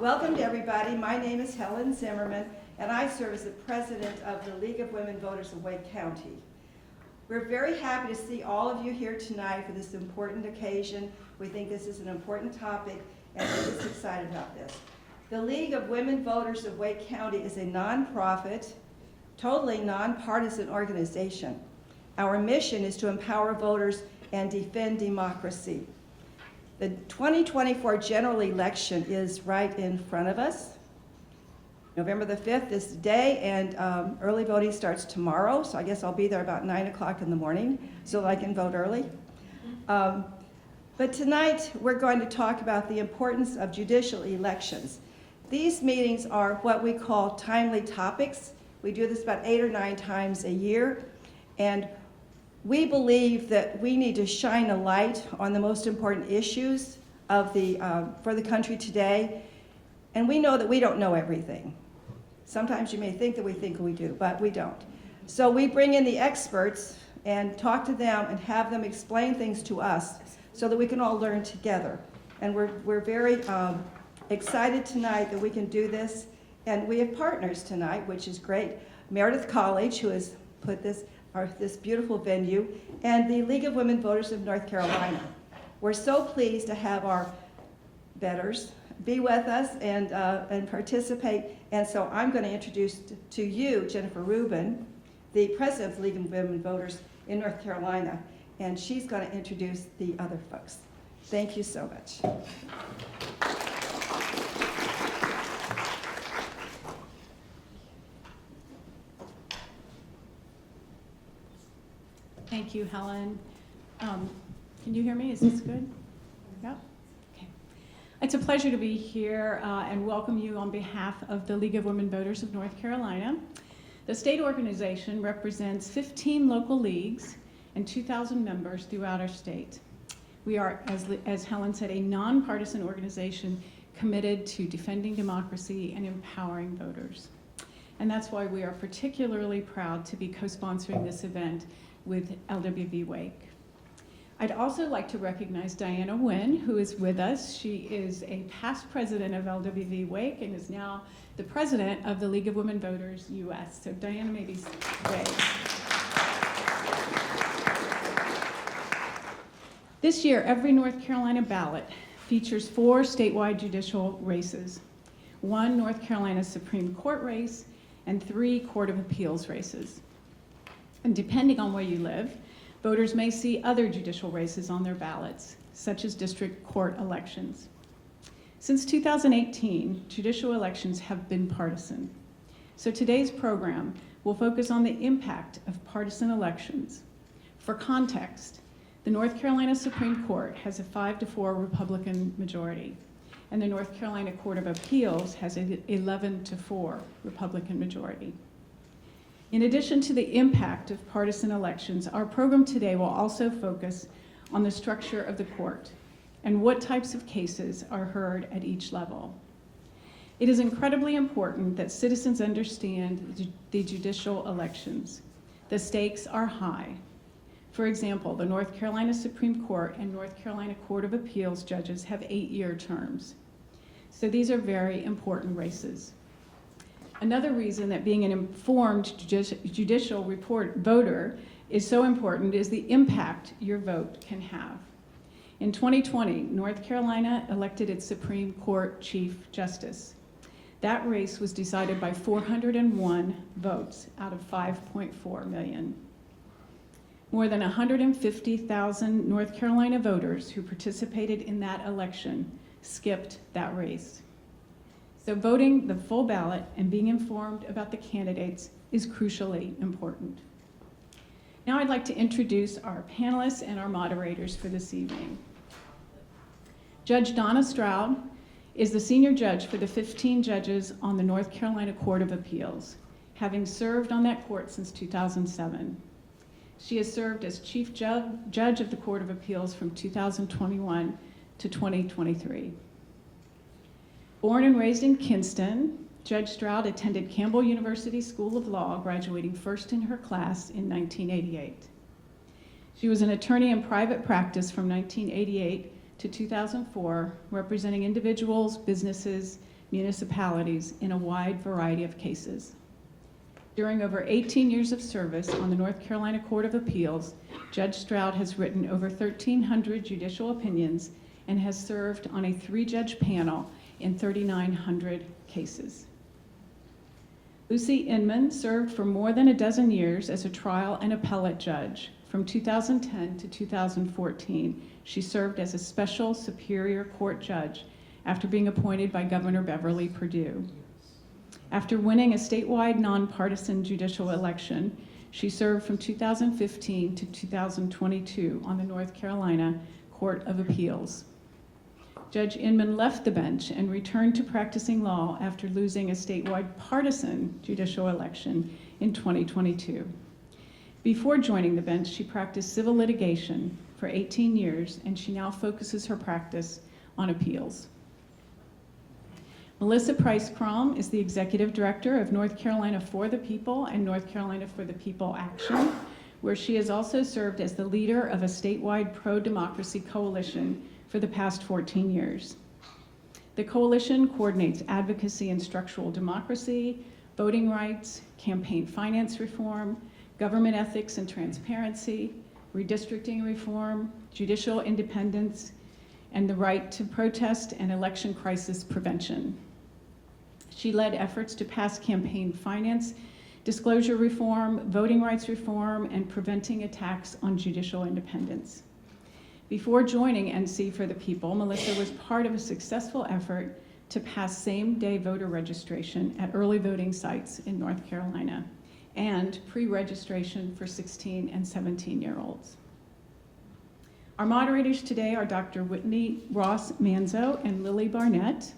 Welcome to everybody. My name is Helen Zimmerman, and I serve as the president of the League of Women Voters of Wake County. We're very happy to see all of you here tonight for this important occasion. We think this is an important topic, and we're just excited about this. The League of Women Voters of Wake County is a nonprofit, totally nonpartisan organization. Our mission is to empower voters and defend democracy. The 2024 general election is right in front of us. November the 5th is the day, and early voting starts tomorrow, so I guess I'll be there about 9 o'clock in the morning so that I can vote early. But tonight we're going to talk about the importance of judicial elections. These meetings are what we call timely topics. We do this about 8 or 9 times a year, and we believe that we need to shine a light on the most important issues of for the country today, and we know that we don't know everything. Sometimes you may think that we do, but we don't. So we bring in the experts and talk to them and have them explain things to us so that we can all learn together. And we're very excited tonight that we can do this, and we have partners tonight, which is great. Meredith College, who has put this beautiful venue, and the League of Women Voters of North Carolina. We're so pleased to have our betters be with us and participate. And so I'm going to introduce to you Jennifer Rubin, the president of the League of Women Voters in North Carolina, and she's going to introduce the other folks. Thank you so much. Thank you, Helen. Can you hear me? Is this good? Yep. Okay. It's a pleasure to be here and welcome you on behalf of the League of Women Voters of North Carolina. The state organization represents 15 local leagues and 2,000 members throughout our state. We are, as Helen said, a nonpartisan organization committed to defending democracy and empowering voters. And that's why we are particularly proud to be co-sponsoring this event with LWV-Wake. I'd also like to recognize Diana Nguyen, who is with us. She is a past president of LWV-Wake and is now the president of the League of Women Voters US. So Diana, maybe wave. This year, every North Carolina ballot features 4 statewide judicial races, 1 North Carolina Supreme Court race, and 3 Court of Appeals races. And depending on where you live, voters may see other judicial races on their ballots, such as district court elections. Since 2018, judicial elections have been partisan. So today's program will focus on the impact of partisan elections. For context, the North Carolina Supreme Court has a 5-4 Republican majority, and the North Carolina Court of Appeals has an 11-4 Republican majority. In addition to the impact of partisan elections, our program today will also focus on the structure of the court and what types of cases are heard at each level. It is incredibly important that citizens understand the judicial elections. The stakes are high. For example, the North Carolina Supreme Court and North Carolina Court of Appeals judges have 8-year terms. So these are very important races. Another reason that being an informed judicial voter is so important is the impact your vote can have. In 2020, North Carolina elected its Supreme Court Chief Justice. That race was decided by 401 votes out of 5.4 million. More than 150,000 North Carolina voters who participated in that election skipped that race. So voting the full ballot and being informed about the candidates is crucially important. Now I'd like to introduce our panelists and our moderators for this evening. Judge Donna Stroud is the senior judge for the 15 judges on the North Carolina Court of Appeals, having served on that court since 2007. She has served as chief judge of the Court of Appeals from 2021 to 2023. Born and raised in Kinston, Judge Stroud attended Campbell University School of Law, graduating first in her class in 1988. She was an attorney in private practice from 1988 to 2004, representing individuals, businesses, municipalities in a wide variety of cases. During over 18 years of service on the North Carolina Court of Appeals, Judge Stroud has written over 1,300 judicial opinions and has served on a 3-judge panel in 3,900 cases. Lucy Inman served for more than a dozen years as a trial and appellate judge. From 2010 to 2014, she served as a special Superior Court judge after being appointed by Governor Beverly Perdue. After winning a statewide nonpartisan judicial election, she served from 2015 to 2022 on the North Carolina Court of Appeals. Judge Inman left the bench and returned to practicing law after losing a statewide partisan judicial election in 2022. Before joining the bench, she practiced civil litigation for 18 years, and she now focuses her practice on appeals. Melissa Price Kromm is the Executive Director of North Carolina for the People and North Carolina for the People Action, where she has also served as the leader of a statewide pro-democracy coalition for the past 14 years. The coalition coordinates advocacy in structural democracy, voting rights, campaign finance reform, government ethics and transparency, redistricting reform, judicial independence, and the right to protest and election crisis prevention. She led efforts to pass campaign finance, disclosure reform, voting rights reform, and preventing attacks on judicial independence. Before joining NC for the People, Melissa was part of a successful effort to pass same-day voter registration at early voting sites in North Carolina and pre-registration for 16 and 17-year-olds. Our moderators today are Dr. Whitney Ross Manzo and Lily Barnett.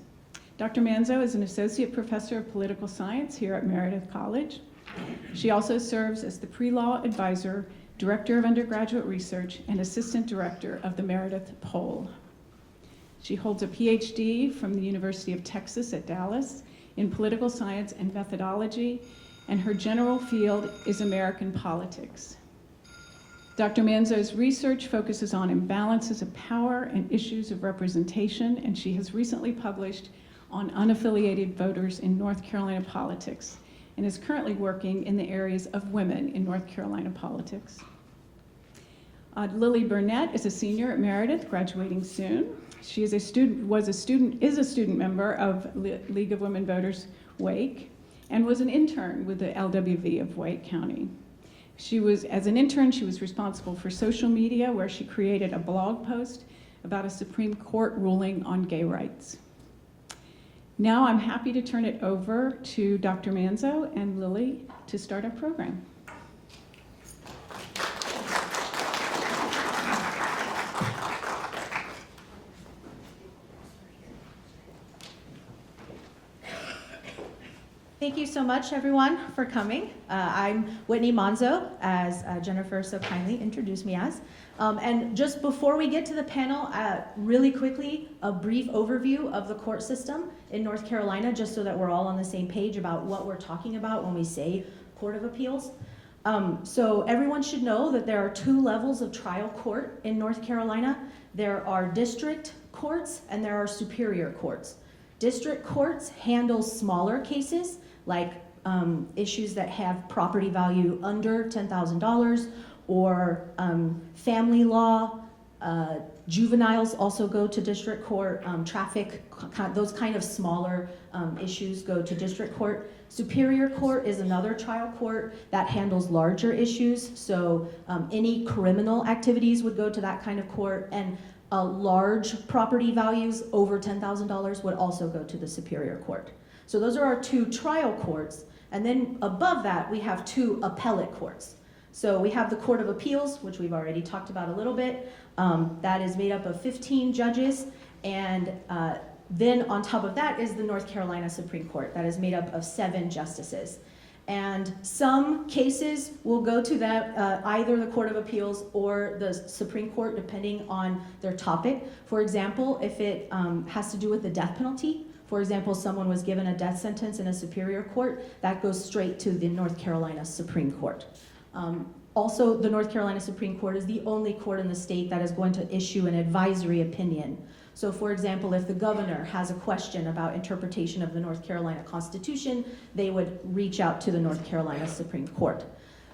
Dr. Manzo is an associate professor of political science here at Meredith College. She also serves as the pre-law advisor, director of undergraduate research, and assistant director of the Meredith Poll. She holds a PhD from the University of Texas at Dallas in political science and methodology, and her general field is American politics. Dr. Manzo's research focuses on imbalances of power and issues of representation, and she has recently published on unaffiliated voters in North Carolina politics, and is currently working in the areas of women in North Carolina politics. Lily Barnett is a senior at Meredith, graduating soon. She is a student member of League of Women Voters Wake, and was an intern with the LWV of Wake County. As an intern, she was responsible for social media, where she created a blog post about a Supreme Court ruling on gay rights. Now I'm happy to turn it over to Dr. Manzo and Lily to start our program. Thank you so much, everyone, for coming. I'm Whitney Manzo, as Jennifer so kindly introduced me as. And just before we get to the panel, really quickly, a brief overview of the court system in North Carolina, just so that we're all on the same page about what we're talking about when we say Court of Appeals. So everyone should know that there are 2 levels of trial court in North Carolina. There are district courts and there are superior courts. District courts handle smaller cases, like issues that have property value under $10,000, or family law. Juveniles also go to district court. Traffic, those kind of smaller issues go to district court. Superior court is another trial court that handles larger issues. So any criminal activities would go to that kind of court, and large property values over $10,000 would also go to the superior court. So those are our 2 trial courts. And then above that, we have 2 appellate courts. So we have the Court of Appeals, which we've already talked about a little bit. That is made up of 15 judges. And then on top of that is the North Carolina Supreme Court. That is made up of 7 justices. And some cases will go to that, either the Court of Appeals or the Supreme Court, depending on their topic. For example, if it has to do with the death penalty, for example, someone was given a death sentence in a superior court, that goes straight to the North Carolina Supreme Court. Also, the North Carolina Supreme Court is the only court in the state that is going to issue an advisory opinion. So for example, if the governor has a question about interpretation of the North Carolina Constitution, they would reach out to the North Carolina Supreme Court.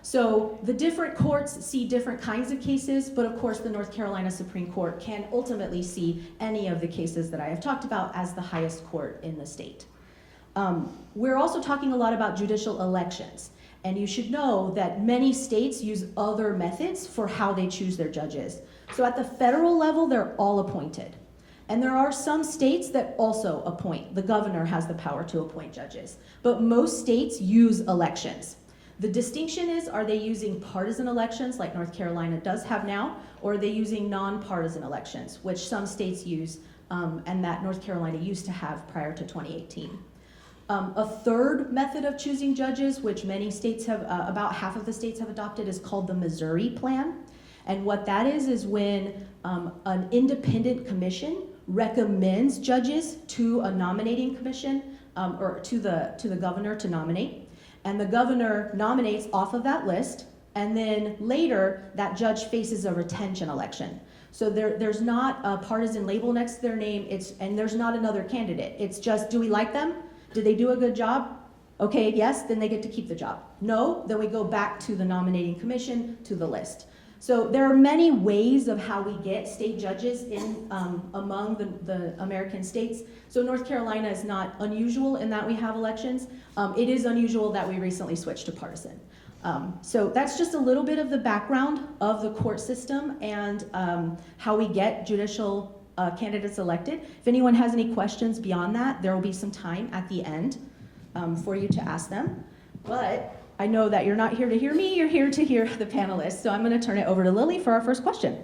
So the different courts see different kinds of cases, but of course the North Carolina Supreme Court can ultimately see any of the cases that I have talked about as the highest court in the state. We're also talking a lot about judicial elections, and you should know that many states use other methods for how they choose their judges. So at the federal level, they're all appointed. And there are some states that also appoint. The governor has the power to appoint judges, but most states use elections. The distinction is, are they using partisan elections like North Carolina does have now, or are they using nonpartisan elections, which some states use and that North Carolina used to have prior to 2018. A third method of choosing judges, which many states have, about half of the states have adopted, is called the Missouri Plan. And what that is when an independent commission recommends judges to a nominating commission or to the governor to nominate. And the governor nominates off of that list, and then later that judge faces a retention election. So there's not a partisan label next to their name, and there's not another candidate. It's just, do we like them? Did they do a good job? Okay, yes, then they get to keep the job. No, then we go back to the nominating commission, to the list. So there are many ways of how we get state judges in among the American states. So North Carolina is not unusual in that we have elections. It is unusual that we recently switched to partisan. So that's just a little bit of the background of the court system and how we get judicial candidates elected. If anyone has any questions beyond that, there will be some time at the end for you to ask them. But I know that you're not here to hear me, you're here to hear the panelists. So I'm going to turn it over to Lily for our first question.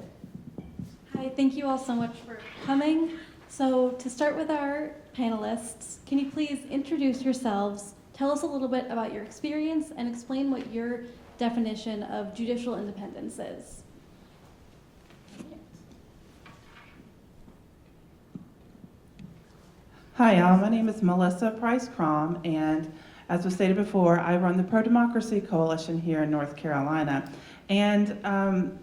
Hi, thank you all so much for coming. So to start with our panelists, can you please introduce yourselves, tell us a little bit about your experience, and explain what your definition of judicial independence is. Hi, my name is Melissa Price Kromm, and as was stated before, I run the Pro-Democracy Coalition here in North Carolina. And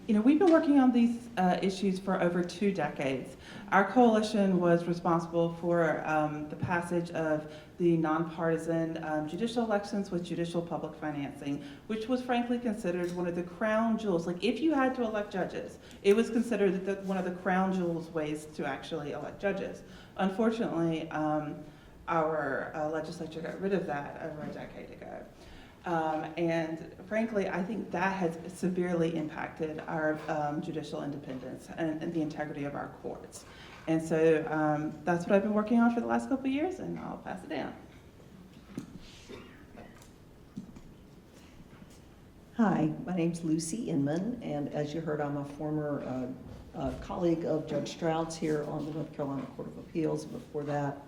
we've been working on these issues for over 2 decades. Our coalition was responsible for the passage of the nonpartisan judicial elections with judicial public financing, which was frankly considered one of the crown jewels. Like, if you had to elect judges, it was considered one of the crown jewels ways to actually elect judges. Unfortunately, our legislature got rid of that over a decade ago. And frankly, I think that has severely impacted our judicial independence and the integrity of our courts. And so that's what I've been working on for the last couple of years, and I'll pass it down. Hi, my name's Lucy Inman, and as you heard, I'm a former colleague of Judge Stroud's here on the North Carolina Court of Appeals. Before that,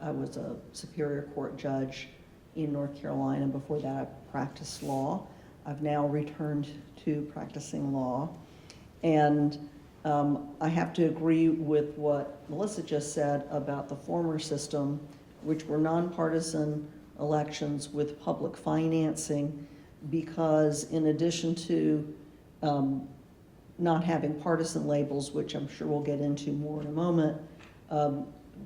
I was a Superior Court judge in North Carolina. Before that, I practiced law. I've now returned to practicing law. And I have to agree with what Melissa just said about the former system, which were nonpartisan elections with public financing, because in addition to not having partisan labels, which I'm sure we'll get into more in a moment,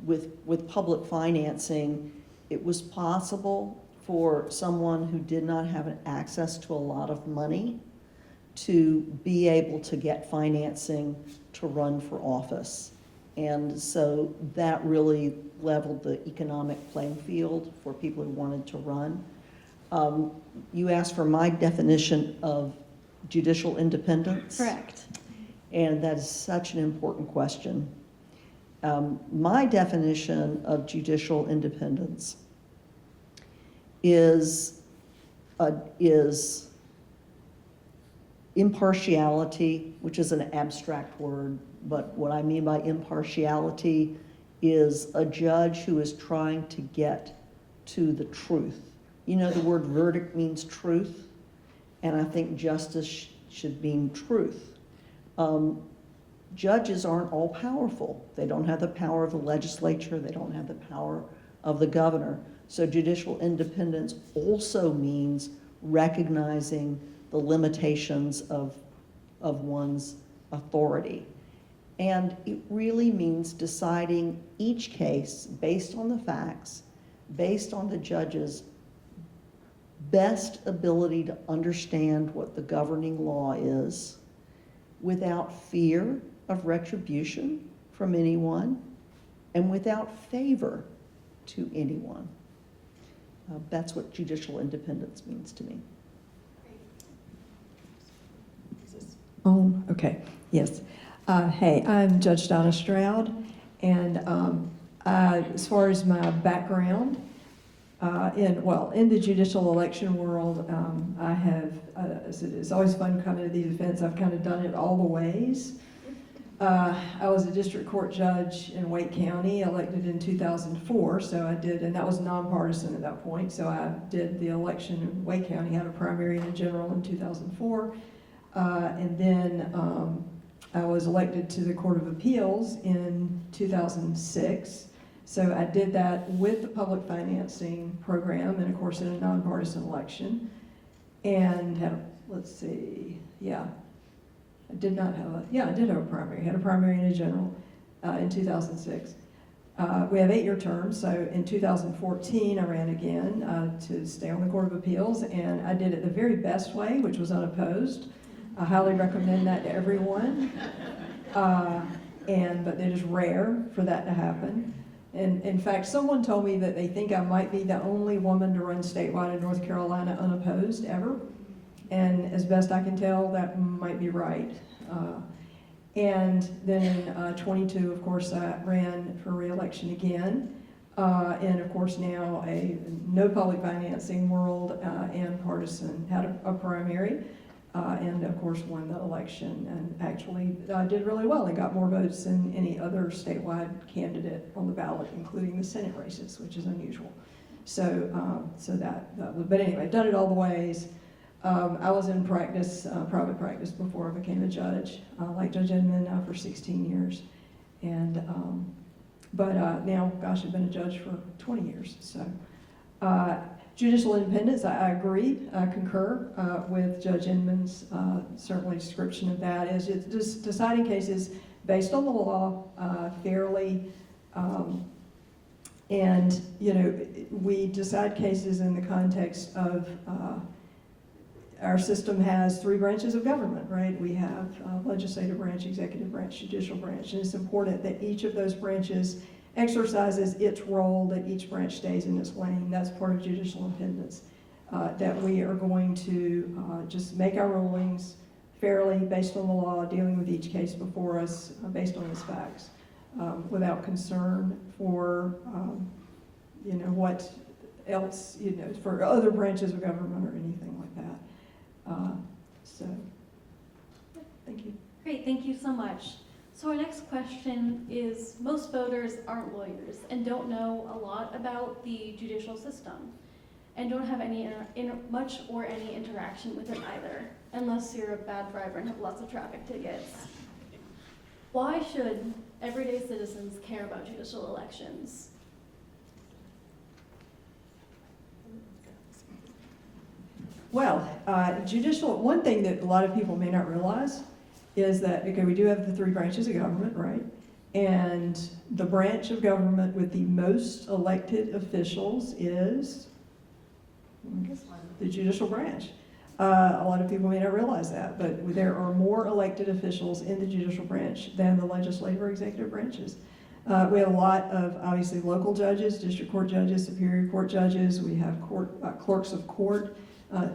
with public financing, it was possible for someone who did not have access to a lot of money to be able to get financing to run for office. And so that really leveled the economic playing field for people who wanted to run. You asked for my definition of judicial independence. Correct. And that is such an important question. My definition of judicial independence is impartiality, which is an abstract word, but what I mean by impartiality is a judge who is trying to get to the truth. You know, the word verdict means truth, and I think justice should mean truth. Judges aren't all powerful. They don't have the power of the legislature. They don't have the power of the governor. So judicial independence also means recognizing the limitations of one's authority. And it really means deciding each case based on the facts, based on the judge's best ability to understand what the governing law is without fear of retribution from anyone and without favor to anyone. That's what judicial independence means to me. Okay, yes. Hey, I'm Judge Donna Stroud, and as far as my background, in the judicial election world, I have, it's always fun coming to these events. I've kind of done it all the ways. I was a district court judge in Wake County, elected in 2004, so I did, and that was nonpartisan at that point, so I did the election in Wake County, had a primary and a general in 2004, and then I was elected to the Court of Appeals in 2006. So I did that with the public financing program and of course in a nonpartisan election. And had, let's see, I did have a primary. Had a primary and a general in 2006. We have 8-year terms, so in 2014 I ran again to stay on the Court of Appeals, and I did it the very best way, which was unopposed. I highly recommend that to everyone, but it is rare for that to happen. And in fact, someone told me that they think I might be the only woman to run statewide in North Carolina unopposed ever. And as best I can tell, that might be right. And then in 22, of course, I ran for re-election again. And of course now a no public financing world and partisan, had a primary. And of course won the election and actually did really well and got more votes than any other statewide candidate on the ballot, including the Senate races, which is unusual. But anyway, done it all the ways. I was in practice, private practice before I became a judge, like Judge Inman for 16 years. And, now, gosh, I've been a judge for 20 years, so. Judicial independence, I agree, I concur with Judge Inman's certainly description of that, is it's just deciding cases based on the law fairly, and we decide cases in the context of our system has 3 branches of government, right? We have legislative branch, executive branch, judicial branch, and it's important that each of those branches exercises its role, that each branch stays in its lane. That's part of judicial independence, that we are going to just make our rulings fairly based on the law, dealing with each case before us based on its facts, without concern for what else, for other branches of government or anything like that. Thank you. Great, thank you so much. So our next question is, most voters aren't lawyers and don't know a lot about the judicial system and don't have any much or any interaction with it either, unless you're a bad driver and have lots of traffic tickets. Why should everyday citizens care about judicial elections? Well, one thing that a lot of people may not realize is that, okay, we do have the 3 branches of government, right? And the branch of government with the most elected officials is the judicial branch. A lot of people may not realize that, but there are more elected officials in the judicial branch than the legislative or executive branches. We have a lot of, obviously, local judges, district court judges, superior court judges. We have clerks of court,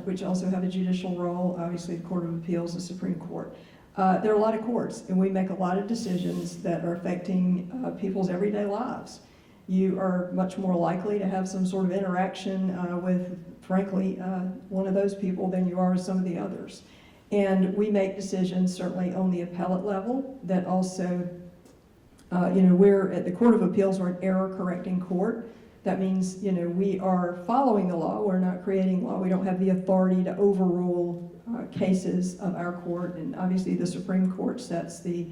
which also have a judicial role, obviously the Court of Appeals, the Supreme Court. There are a lot of courts, and we make a lot of decisions that are affecting people's everyday lives. You are much more likely to have some sort of interaction with, frankly, one of those people than you are with some of the others. And we make decisions, certainly on the appellate level, that also, we're at the Court of Appeals, we're an error-correcting court. That means, we are following the law, we're not creating law, we don't have the authority to overrule cases of our court, and obviously the Supreme Court sets the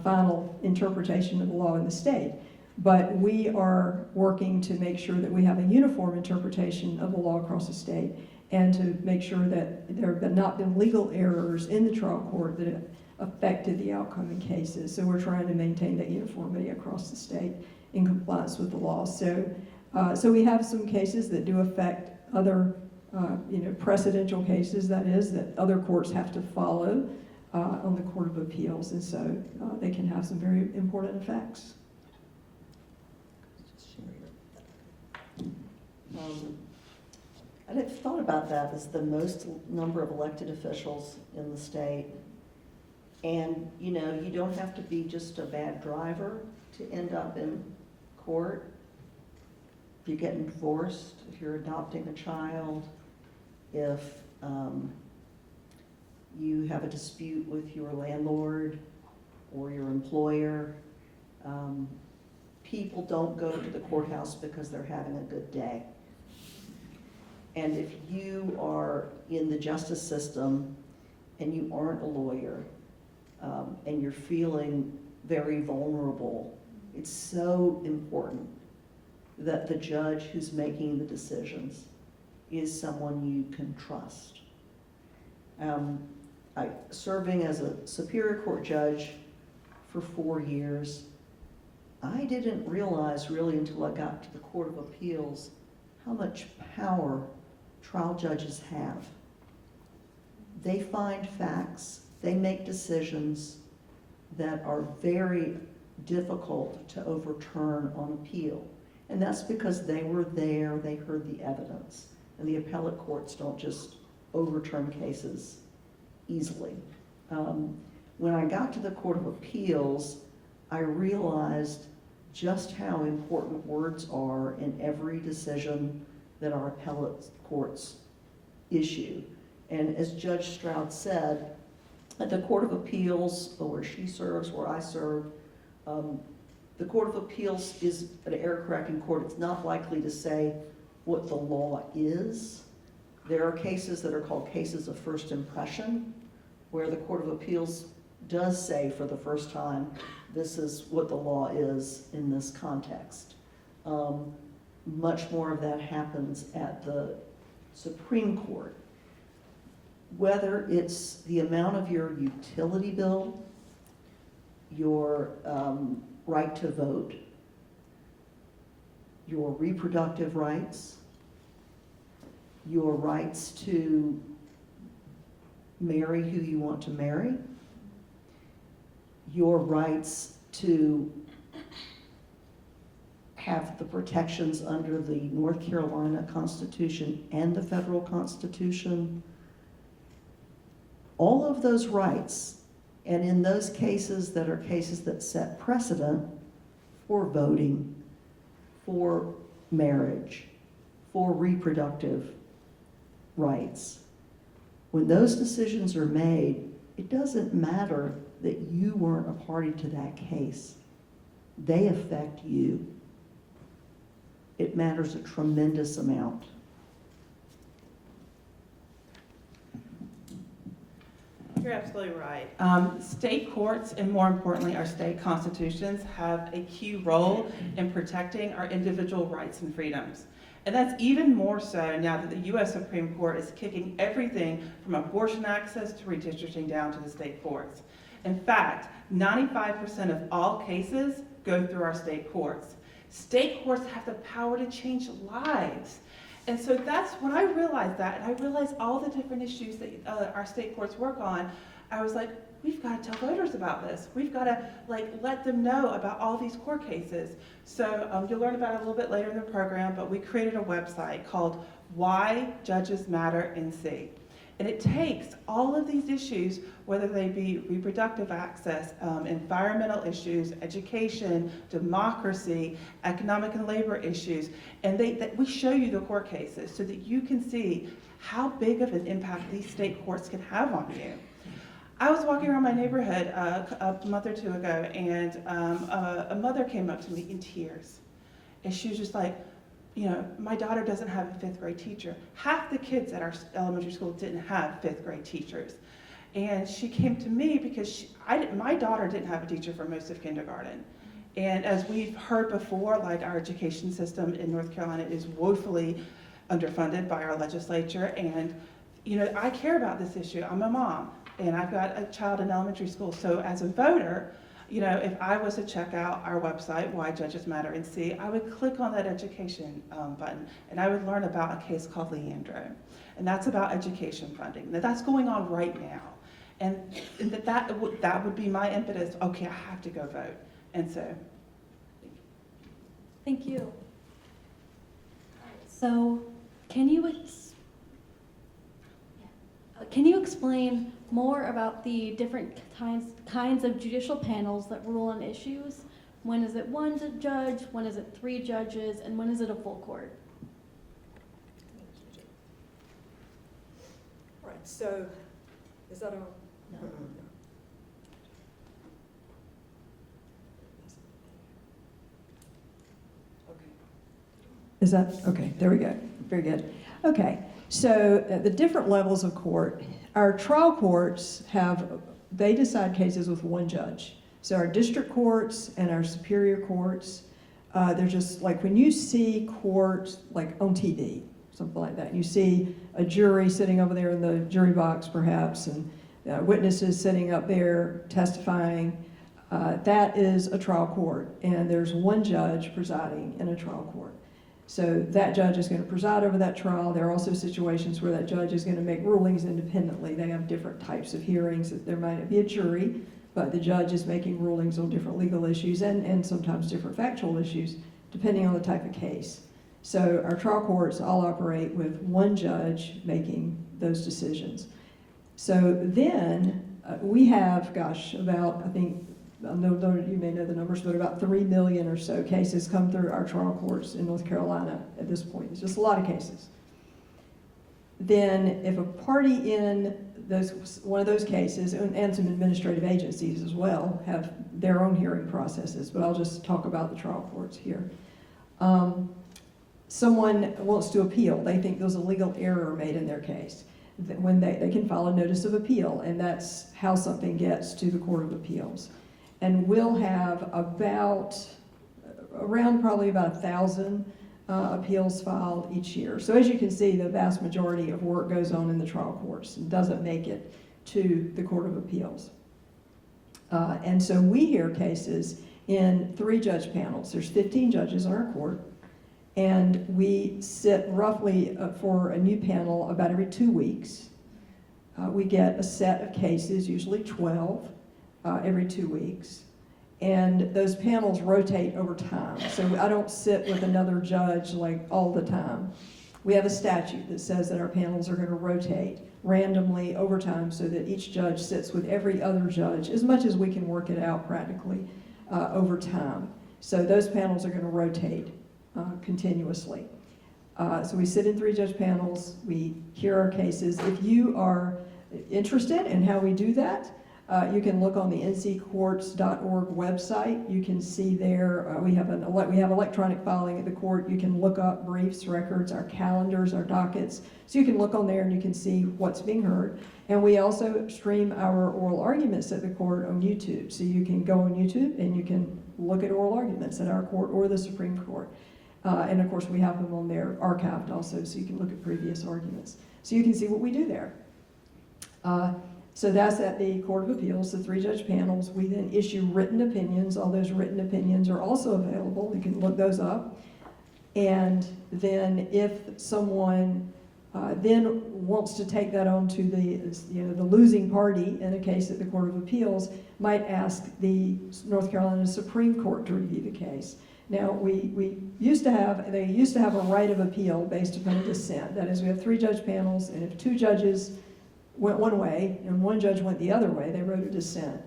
final interpretation of the law in the state. But we are working to make sure that we have a uniform interpretation of the law across the state, and to make sure that there have not been legal errors in the trial court that affected the outcome in cases. So we're trying to maintain that uniformity across the state in compliance with the law. So we have some cases that do affect other, precedential cases, that is, that other courts have to follow on the Court of Appeals, and so they can have some very important effects. I've thought about that as the most number of elected officials in the state. And, you don't have to be just a bad driver to end up in court. If you're getting divorced, if you're adopting a child, if you have a dispute with your landlord or your employer, people don't go to the courthouse because they're having a good day. And if you are in the justice system and you aren't a lawyer, and you're feeling very vulnerable, it's so important that the judge who's making the decisions is someone you can trust. Serving as a Superior Court judge for 4 years, I didn't realize really until I got to the Court of Appeals how much power trial judges have. They find facts, they make decisions that are very difficult to overturn on appeal. And that's because they were there, they heard the evidence. And the appellate courts don't just overturn cases easily. When I got to the Court of Appeals, I realized just how important words are in every decision that our appellate courts issue. And as Judge Stroud said, at the Court of Appeals, where she serves, where I serve, the Court of Appeals is an error-correcting court. It's not likely to say what the law is. There are cases that are called cases of first impression, where the Court of Appeals does say for the first time, this is what the law is in this context. Much more of that happens at the Supreme Court. Whether it's the amount of your utility bill, your right to vote, your reproductive rights, your rights to marry who you want to marry, your rights to have the protections under the North Carolina Constitution and the federal Constitution, all of those rights, and in those cases that are cases that set precedent for voting, for marriage, for reproductive rights, when those decisions are made, it doesn't matter that you weren't a party to that case. They affect you. It matters a tremendous amount. You're absolutely right. State courts, and more importantly, our state constitutions, have a key role in protecting our individual rights and freedoms. And that's even more so now that the U.S. Supreme Court is kicking everything from abortion access to redistricting down to the state courts. In fact, 95% of all cases go through our state courts. State courts have the power to change lives. And so that's when I realized that, and I realized all the different issues that our state courts work on, I was like, we've got to tell voters about this. We've got to let them know about all these court cases. So you'll learn about it a little bit later in the program, but we created a website called Why Judges Matter NC. And it takes all of these issues, whether they be reproductive access, environmental issues, education, democracy, economic and labor issues, and we show you the court cases so that you can see how big of an impact these state courts can have on you. I was walking around my neighborhood a month or two ago, and a mother came up to me in tears. And she was just like, my daughter doesn't have a 5th grade teacher. Half the kids at our elementary school didn't have 5th grade teachers. And she came to me because my daughter didn't have a teacher for most of kindergarten. And as we've heard before, our education system in North Carolina is woefully underfunded by our legislature. And, I care about this issue. I'm a mom. and I've got a child in elementary school. So as a voter, you know, if I was to check out our website, Why Judges Matter, and see, I would click on that education button, and I would learn about a case called Leandro, and that's about education funding. Now, that's going on right now, and that would be my impetus. Okay, I have to go vote, and so. Thank you. So, can you explain more about the different kinds of judicial panels that rule on issues? When is it one judge, when is it 3 judges, and when is it a full court? Right, so, is that on? No. Okay. Is that, okay, there we go, very good. Okay, so at the different levels of court, our trial courts they decide cases with one judge. So our district courts and our superior courts, they're just like when you see court like on TV, something like that, you see a jury sitting over there in the jury box perhaps, and witnesses sitting up there testifying, that is a trial court, and there's one judge presiding in a trial court. So that judge is going to preside over that trial. There are also situations where that judge is going to make rulings independently. They have different types of hearings. There might not be a jury, but the judge is making rulings on different legal issues and sometimes different factual issues, depending on the type of case. So our trial courts all operate with one judge making those decisions. So then we have, about, I think, I know you may know the numbers, but about 3 million or so cases come through our trial courts in North Carolina at this point. It's just a lot of cases. Then if a party in one of those cases, and some administrative agencies as well, have their own hearing processes, but I'll just talk about the trial courts here. Someone wants to appeal. They think there's a legal error made in their case. When they can file a notice of appeal, and that's how something gets to the Court of Appeals. And we'll have around probably about 1,000 appeals filed each year. So as you can see, the vast majority of work goes on in the trial courts and doesn't make it to the Court of Appeals. And so we hear cases in 3 judge panels. There's 15 judges on our court, and we sit roughly for a new panel about every 2 weeks. We get a set of cases, usually 12, every 2 weeks. And those panels rotate over time. So I don't sit with another judge like all the time. We have a statute that says that our panels are going to rotate randomly over time so that each judge sits with every other judge as much as we can work it out practically over time. So those panels are going to rotate continuously. So we sit in 3 judge panels, we hear our cases. If you are interested in how we do that, you can look on the nccourts.org website. You can see there, we have electronic filing at the court. You can look up briefs, records, our calendars, our dockets. So you can look on there and you can see what's being heard. And we also stream our oral arguments at the court on YouTube. So you can go on YouTube and you can look at oral arguments at our court or the Supreme Court. And of course we have them on there archived also, so you can look at previous arguments. So you can see what we do there. So that's at the Court of Appeals, the 3 judge panels. We then issue written opinions. All those written opinions are also available. You can look those up. And then if someone then wants to take that on to the losing party in a case at the Court of Appeals, might ask the North Carolina Supreme Court to review the case. Now, they used to have a right of appeal based upon a dissent. That is, we have 3 judge panels, and if 2 judges went one way and 1 judge went the other way, they wrote a dissent.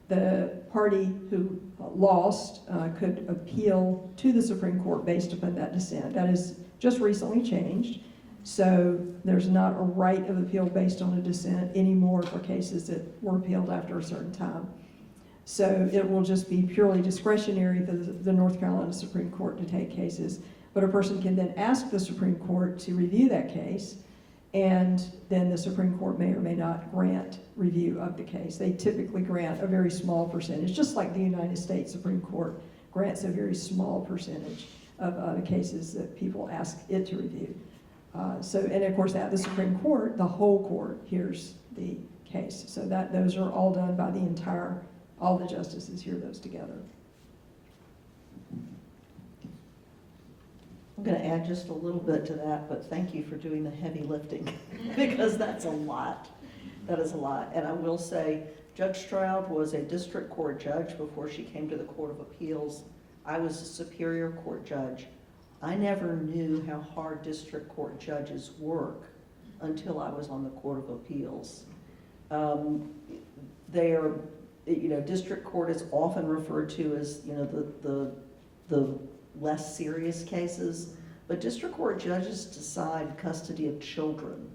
The party who lost could appeal to the Supreme Court based upon that dissent. That has just recently changed. So there's not a right of appeal based on a dissent anymore for cases that were appealed after a certain time. So it will just be purely discretionary for the North Carolina Supreme Court to take cases. But a person can then ask the Supreme Court to review that case, and then the Supreme Court may or may not grant review of the case. They typically grant a very small percentage, just like the United States Supreme Court grants a very small percentage of the cases that people ask it to review. And of course at the Supreme Court, the whole court hears the case. So those are all done by all the justices hear those together. I'm going to add just a little bit to that, but thank you for doing the heavy lifting, because that's a lot. That is a lot. And I will say, Judge Stroud was a district court judge before she came to the Court of Appeals. I was a superior court judge. I never knew how hard district court judges work until I was on the Court of Appeals. They are, district court is often referred to as, the less serious cases, but district court judges decide custody of children.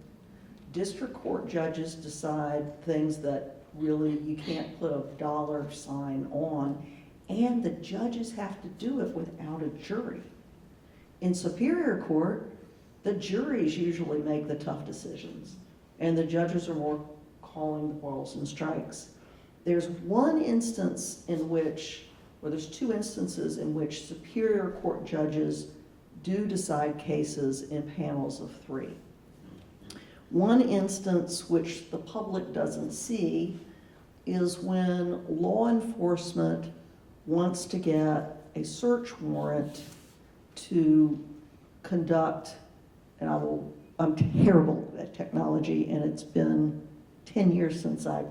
District court judges decide things that really you can't put a dollar sign on, and the judges have to do it without a jury. In superior court, the juries usually make the tough decisions, and the judges are more calling the balls and strikes. There's one instance in which, or there's two instances in which superior court judges do decide cases in panels of 3. One instance which the public doesn't see is when law enforcement wants to get a search warrant to conduct, and I'm terrible at technology, and it's been 10 years since I've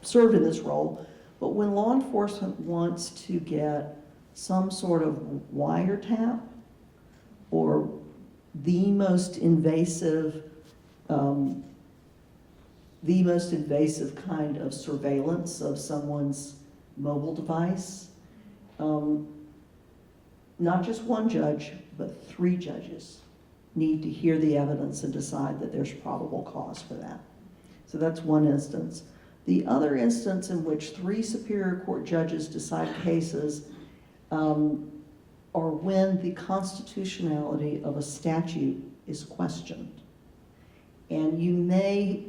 served in this role, but when law enforcement wants to get some sort of wiretap or the most invasive kind of surveillance of someone's mobile device, not just one judge, but 3 judges need to hear the evidence and decide that there's probable cause for that. So that's one instance. The other instance in which 3 superior court judges decide cases are when the constitutionality of a statute is questioned. And you may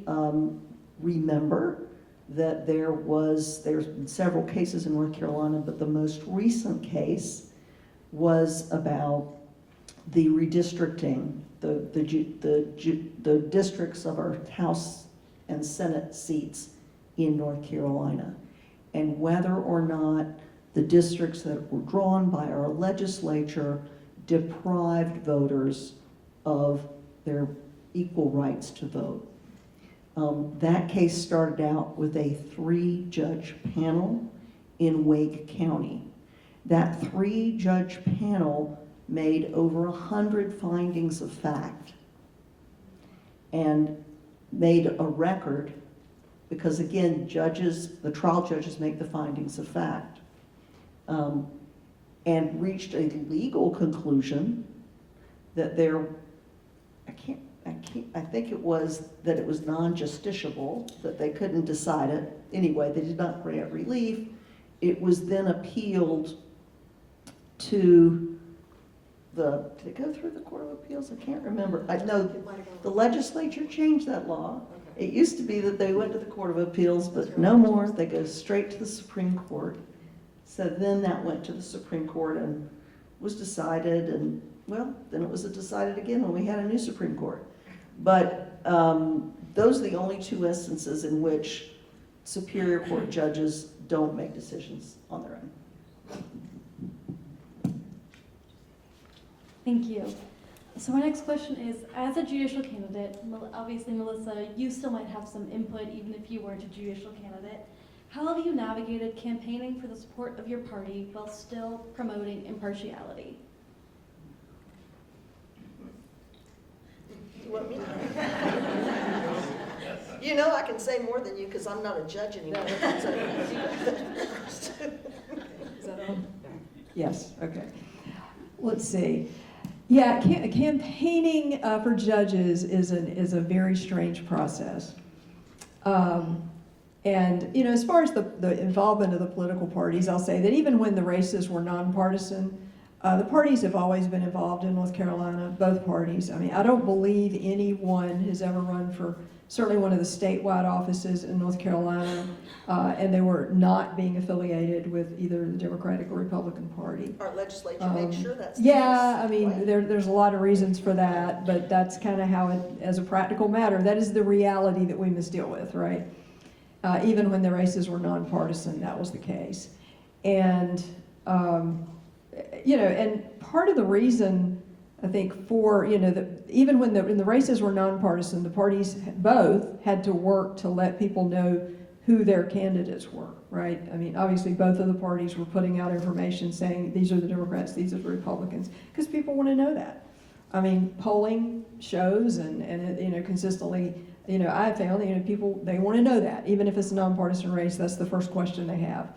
remember that there's been several cases in North Carolina, but the most recent case was about the redistricting, the districts of our House and Senate seats in North Carolina, and whether or not the districts that were drawn by our legislature deprived voters of their equal rights to vote. That case started out with a 3-judge panel in Wake County. That 3-judge panel made over 100 findings of fact and made a record, because again, the trial judges make the findings of fact, and reached a legal conclusion that I think it was that it was non-justiciable, that they couldn't decide it. Anyway, they did not grant relief. It was then appealed to did it go through the Court of Appeals? I can't remember. I know the legislature changed that law. It used to be that they went to the Court of Appeals, but no more. They go straight to the Supreme Court. So then that went to the Supreme Court and was decided, and well, then it was decided again when we had a new Supreme Court. But those are the only 2 instances in which superior court judges don't make decisions on their own. Thank you. So my next question is, as a judicial candidate, obviously Melissa, you still might have some input even if you weren't a judicial candidate. How have you navigated campaigning for the support of your party while still promoting impartiality? You want me to? I can say more than you because I'm not a judge anymore. Is that on? Yes, okay. Let's see. Yeah, campaigning for judges is a very strange process. And, as far as the involvement of the political parties, I'll say that even when the races were nonpartisan, The parties have always been involved in North Carolina, both parties. I mean, I don't believe anyone has ever run for certainly one of the statewide offices in North Carolina, and they were not being affiliated with either the Democratic or Republican Party. Our legislature makes sure that's the Yeah, case, I mean, right? there's a lot of reasons for that, but that's kind of how it, as a practical matter, that is the reality that we must deal with, right? Even when the races were nonpartisan, that was the case. And, and part of the reason, I think, for, even when the races were nonpartisan, the parties both had to work to let people know who their candidates were, right? I mean, obviously, both of the parties were putting out information saying, these are the Democrats, these are the Republicans, because people want to know that. I mean, polling shows, and consistently, I found, people, they want to know that. Even if it's a nonpartisan race, that's the first question they have.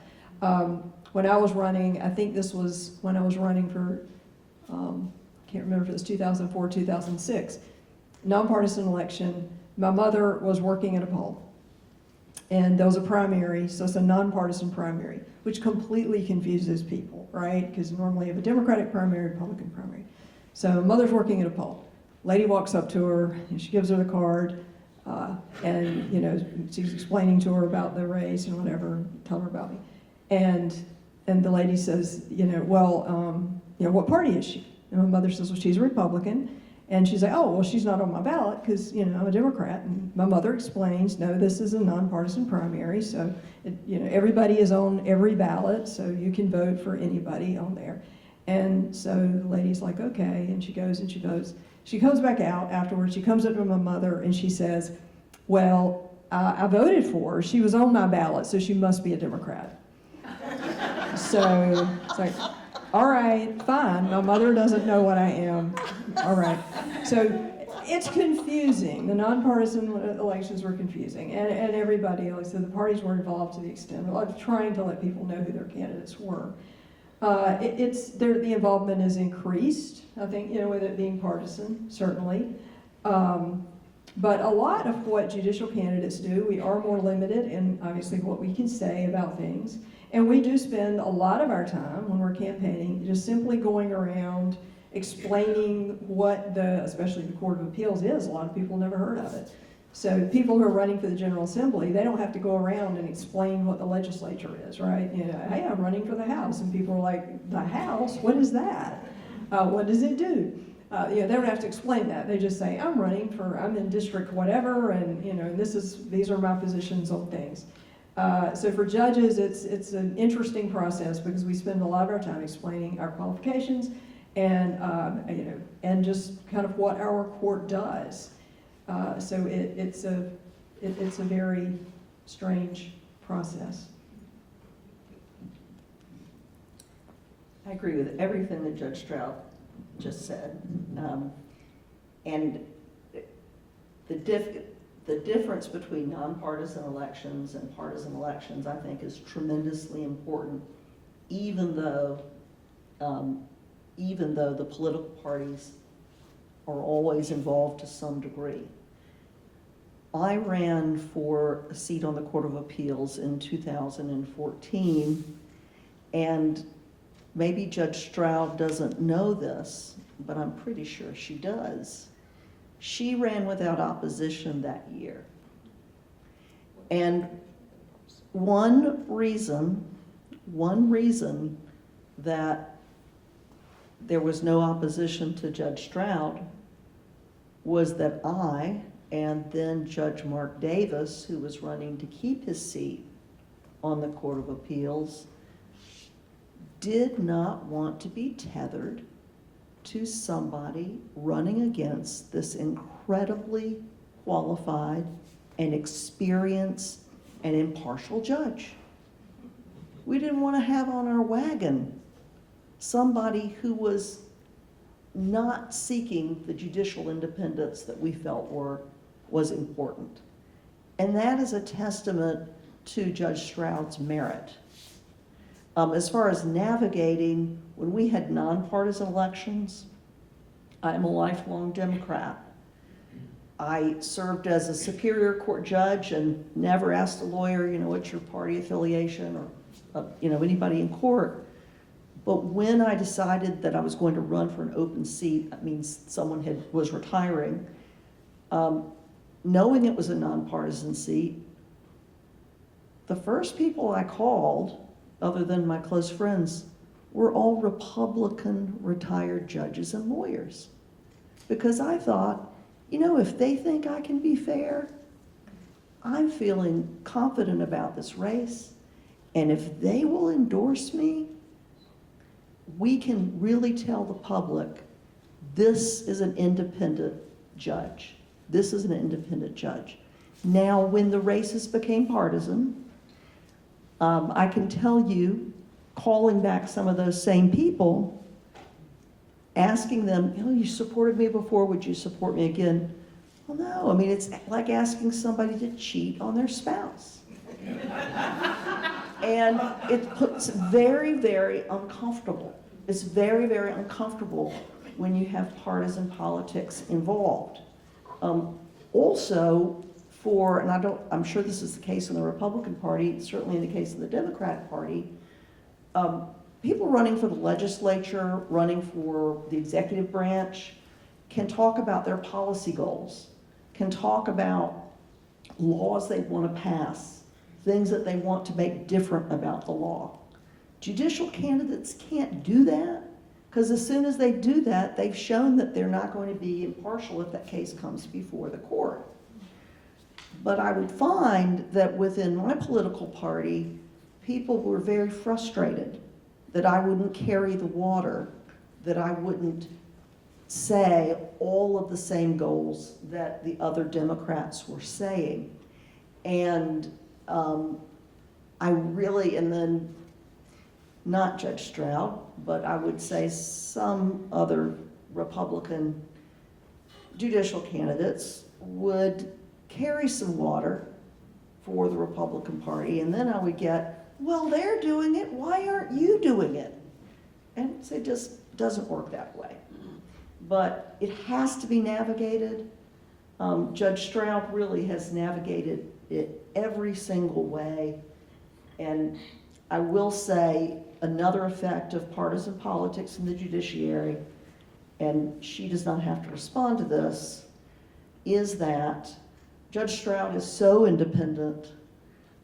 When I was running, I think this was when I was running for, can't remember if it was 2004, 2006, nonpartisan election. My mother was working at a poll, and there was a primary, so it's a nonpartisan primary, which completely confuses people, right? Because normally you have a Democratic primary, Republican primary. So mother's working at a poll. Lady walks up to her, and she gives her the card, and she's explaining to her about the race and whatever, tell her about me. And the lady says, what party is she? And my mother says, well, she's a Republican. And she's like, oh, well, she's not on my ballot because, I'm a Democrat. And my mother explains, no, this is a nonpartisan primary, so, everybody is on every ballot, so you can vote for anybody on there. And so the lady's like, okay, and she goes and she votes. She comes back out afterwards, she comes up to my mother and she says, well, I voted for her. She was on my ballot, so she must be a Democrat. So it's like, all right, fine. My mother doesn't know what I am. All right. So it's confusing. The nonpartisan elections were confusing. And everybody, like I said, the parties were involved to the extent of trying to let people know who their candidates were. The involvement is increased, I think, with it being partisan, certainly. But a lot of what judicial candidates do, we are more limited in obviously what we can say about things. And we do spend a lot of our time when we're campaigning just simply going around explaining what especially the Court of Appeals is. A lot of people never heard of it. So people who are running for the General Assembly, they don't have to go around and explain what the legislature is, right? Hey, I'm running for the House. And people are like, the House? What is that? What does it do? They don't have to explain that. They just say, I'm in district whatever, and these are my positions on things. So for judges, it's an interesting process because we spend a lot of our time explaining our qualifications and just kind of what our court does. So it's a very strange process. I agree with everything that Judge Stroud just said. And the difference between nonpartisan elections and partisan elections, I think, is tremendously important, even though the political parties are always involved to some degree. I ran for a seat on the Court of Appeals in 2014, and maybe Judge Stroud doesn't know this, but I'm pretty sure she does. She ran without opposition that year. And one reason that there was no opposition to Judge Stroud was that I, and then Judge Mark Davis, who was running to keep his seat on the Court of Appeals, did not want to be tethered to somebody running against this incredibly qualified and experienced and impartial judge. We didn't want to have on our wagon somebody who was not seeking the judicial independence that we felt was important. And that is a testament to Judge Stroud's merit. As far as navigating, when we had nonpartisan elections, I'm a lifelong Democrat. I served as a Superior Court judge and never asked a lawyer, what's your party affiliation or, anybody in court. But when I decided that I was going to run for an open seat, that means someone was retiring, knowing it was a nonpartisan seat, the first people I called, other than my close friends, were all Republican retired judges and lawyers. Because I thought, you know, if they think I can be fair, I'm feeling confident about this race, and if they will endorse me, we can really tell the public, this is an independent judge. This is an independent judge. Now, when the races became partisan, I can tell you, calling back some of those same people, asking them, you know, you supported me before, would you support me again? Well, no, I mean, it's like asking somebody to cheat on their spouse. And it's very, very uncomfortable. It's very, very uncomfortable when you have partisan politics involved. Also, and I'm sure this is the case in the Republican Party, certainly in the case of the Democratic Party, people running for the legislature, running for the executive branch, can talk about their policy goals, can talk about laws they want to pass, things that they want to make different about the law. Judicial candidates can't do that, because as soon as they do that, they've shown that they're not going to be impartial if that case comes before the court. But I would find that within my political party, people were very frustrated that I wouldn't carry the water, that I wouldn't say all of the same goals that the other Democrats were saying. And and then not Judge Stroud, but I would say some other Republican judicial candidates would carry some water for the Republican Party, and then I would get, well, they're doing it, why aren't you doing it? And it just doesn't work that way. But it has to be navigated. Judge Stroud really has navigated it every single way. And I will say another effect of partisan politics in the judiciary, and she does not have to respond to this, is that Judge Stroud is so independent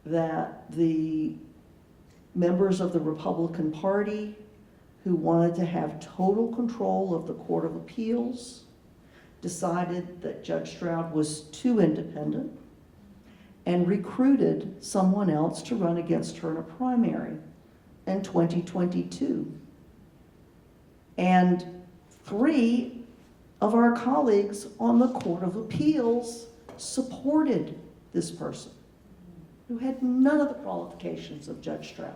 that the members of the Republican Party who wanted to have total control of the Court of Appeals decided that Judge Stroud was too independent and recruited someone else to run against her in a primary in 2022. And 3 of our colleagues on the Court of Appeals supported this person who had none of the qualifications of Judge Stroud.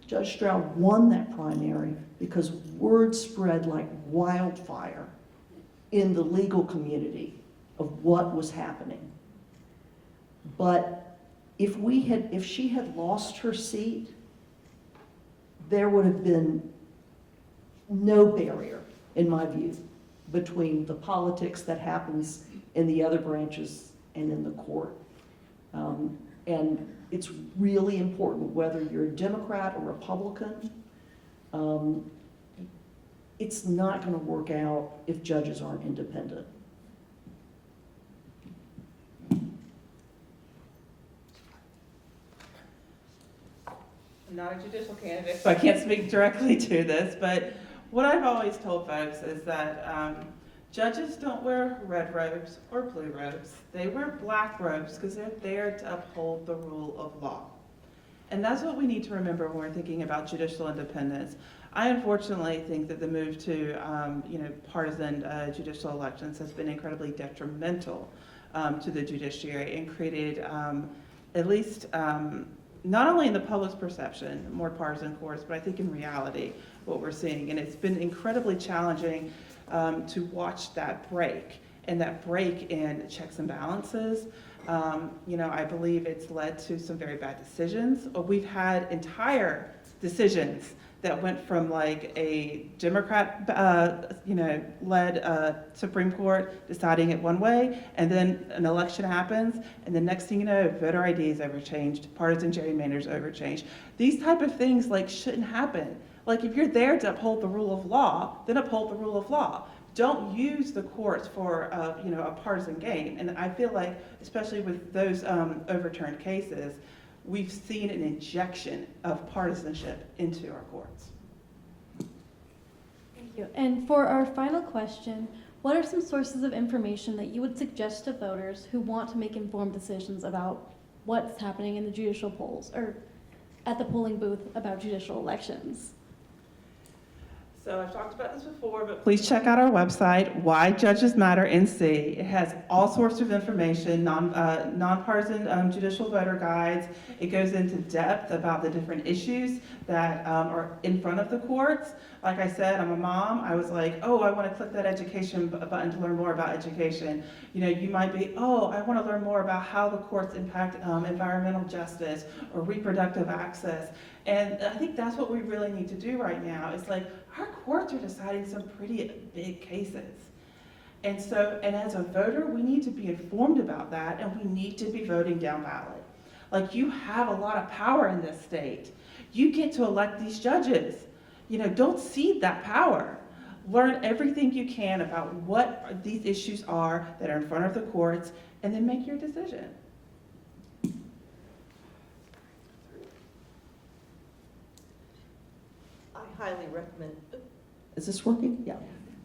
Judge Stroud won that primary because word spread like wildfire in the legal community of what was happening. But if she had lost her seat, there would have been no barrier, in my view, between the politics that happens in the other branches and in the court. And it's really important, whether you're a Democrat or Republican, it's not going to work out if judges aren't independent. I'm not a judicial candidate, so I can't speak directly to this, but what I've always told folks is that judges don't wear red robes or blue robes. They wear black robes because they're there to uphold the rule of law. And that's what we need to remember when we're thinking about judicial independence. I unfortunately think that the move to partisan judicial elections has been incredibly detrimental to the judiciary and created at least not only in the public's perception, more partisan courts, but I think in reality what we're seeing. And it's been incredibly challenging to watch that break, and that break in checks and balances. I believe it's led to some very bad decisions. We've had entire decisions that went from like a Democrat, led Supreme Court deciding it one way, and then an election happens, and the next thing you know, voter IDs overchanged, partisan gerrymanders overchanged. These type of things like shouldn't happen. Like if you're there to uphold the rule of law, then uphold the rule of law. Don't use the courts for a partisan game. And I feel like, especially with those overturned cases, we've seen an injection of partisanship into our courts. Thank you. And for our final question, what are some sources of information that you would suggest to voters who want to make informed decisions about what's happening in the judicial polls or at the polling booth about judicial elections? So I've talked about this before, but please check out our website, Why Judges Matter NC. It has all sorts of information, nonpartisan judicial voter guides. It goes into depth about the different issues that are in front of the courts. Like I said, I'm a mom. I was like, oh, I want to click that education button to learn more about education. You might be, oh, I want to learn more about how the courts impact environmental justice or reproductive access. And I think that's what we really need to do right now. It's like our courts are deciding some pretty big cases. And as a voter, we need to be informed about that, and we need to be voting down ballot. Like, you have a lot of power in this state. You get to elect these judges. Don't cede that power. Learn everything you can about what these issues are that are in front of the courts, and then make your decision. I highly recommend, is this working? Yeah.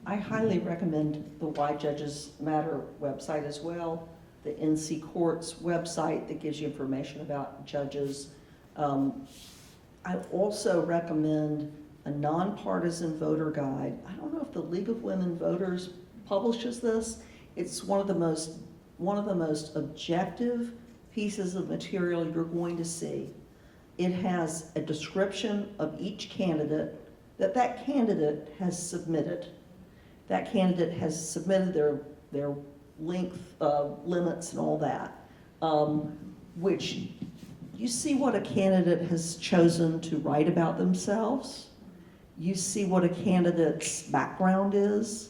I highly recommend the Why Judges Matter website as well, the NC Courts website that gives you information about judges. I also recommend a nonpartisan voter guide. I don't know if the League of Women Voters publishes this. It's one of the most objective pieces of material you're going to see. It has a description of each candidate that candidate has submitted. That candidate has submitted their length limits and all that, which you see what a candidate has chosen to write about themselves. You see what a candidate's background is.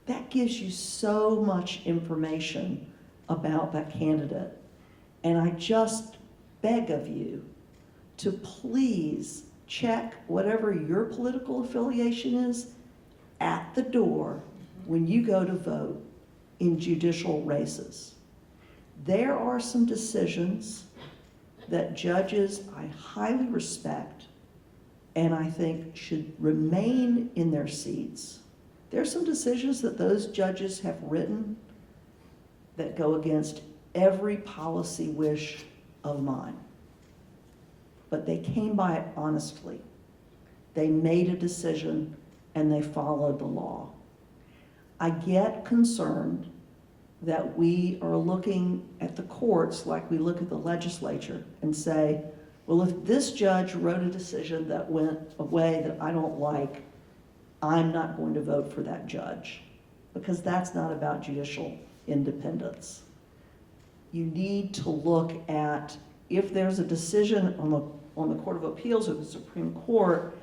That gives you so much information about that candidate. And I just beg of you to please check whatever your political affiliation is at the door when you go to vote in judicial races. There are some decisions that judges I highly respect and I think should remain in their seats. There are some decisions that those judges have written that go against every policy wish of mine. But they came by it honestly. They made a decision and they followed the law. I get concerned that we are looking at the courts like we look at the legislature and say, well, if this judge wrote a decision that went a way that I don't like, I'm not going to vote for that judge, because that's not about judicial independence. You need to look at, if there's a decision on the Court of Appeals or the Supreme Court,